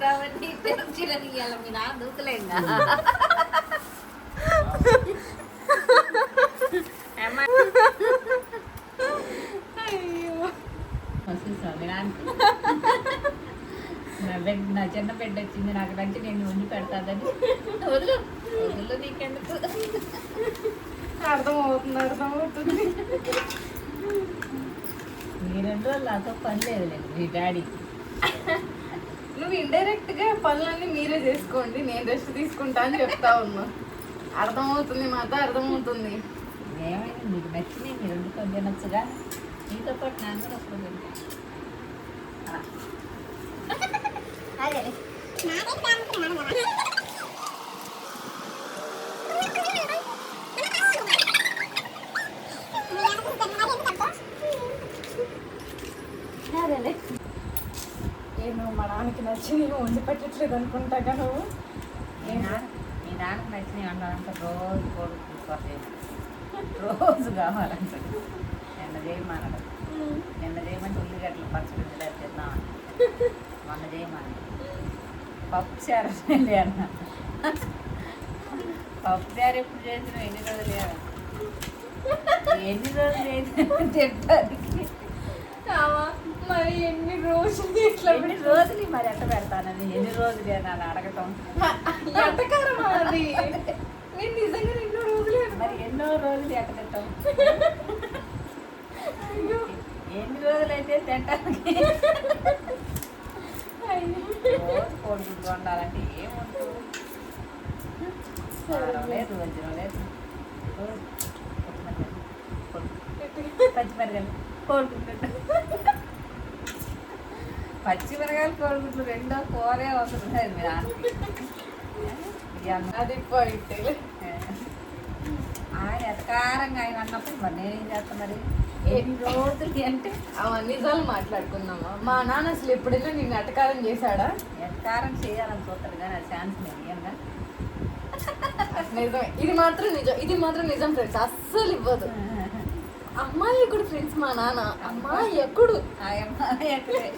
కాబట్టి తెచ్చిరని ఇవాళ మీ నాన్న దూకలేంగా నా చిన్న బిడ్డ వచ్చింది నాకు నచ్చి నేను వండి పెడతాదని వదులు వదులు నీకెందుకు అర్థమవుతుంది ఈ 2 రోజులు నాతో పని లేదు మీ డాడీ నువ్వు ఇండైరెక్ట్ గా పనులన్నీ మీరే చేసుకోండి నేను రెస్ట్ తీసుకుంటా అని చెప్తా ఉన్నా. అర్థమవుతుంది మాట అర్థమవుతుంది. ఏమైనా మీకు నచ్చినాయి మీరు వండుకొని తినొచ్చుగా మీతో పాటు నేను కూడా వస్తుంది నేను మా నాన్నకి నచ్చి నేను వండి పెట్టట్లేదు అనుకుంటాగా నువ్వు. మీ నాన్నకు నచ్చినవి వండాలంటే రోజు కొడుకు రోజు కావాలంట. నిన్న చేయమన్నాడు, నిన్న చేయమంటే ఉల్లిగడ్డలు పచ్చడి తిన్నామని, మొన్న చేయమని పప్పు చారు అన్న. పప్పు చారు ఎప్పుడు చేసిన ఎన్ని రోజులు తింటానికి మరి ఎన్ని రోజులు ఇట్లా ఎన్ని రోజులు మరి ఎట్ట పెడతానని ఎన్ని రోజులు నన్ను అడగటం ఎట్టకారం అది. నేను నిజంగా ఎన్నో రోజులు మరి ఎన్నో రోజులు ఎట్ట తింటాం ఎన్ని రోజులైతే తింటానికి రోజు కోడిగుడ్లు వండాలంటే ఏముంటుంది లేదు వజ్రం లేదు పచ్చిమిరకాయలు కోడిగుడ్లు పచ్చిమిరకాయలు కోడిగుడ్లు రెండో కూరే వస్తుంది మీరు అది పాయింట్. ఆయన ఎతకారంగా ఆయన అన్నప్పుడు మరి నేనేం చేస్తాను మరి ఎన్ని రోజులు అంటే నిజాలు మాట్లాడుకుందామా. మా నాన్న అసలు ఎప్పుడైనా నిన్ను అటకారం చేశాడా? ఎతకారం చేయాలని చూస్తాడు కానీ అది ఛాన్స్ నేను ఇయ్యంగా. నిజమే, ఇది మాత్రం నిజం, ఇది మాత్రం నిజం ఫ్రెండ్స్. అస్సలు ఇవ్వదు. అమ్మాయి ఎప్పుడు ఫ్రెండ్స్ మా నాన్న అమ్మాయి ఎప్పుడు ఆ అమ్మాయి ఎక్కడే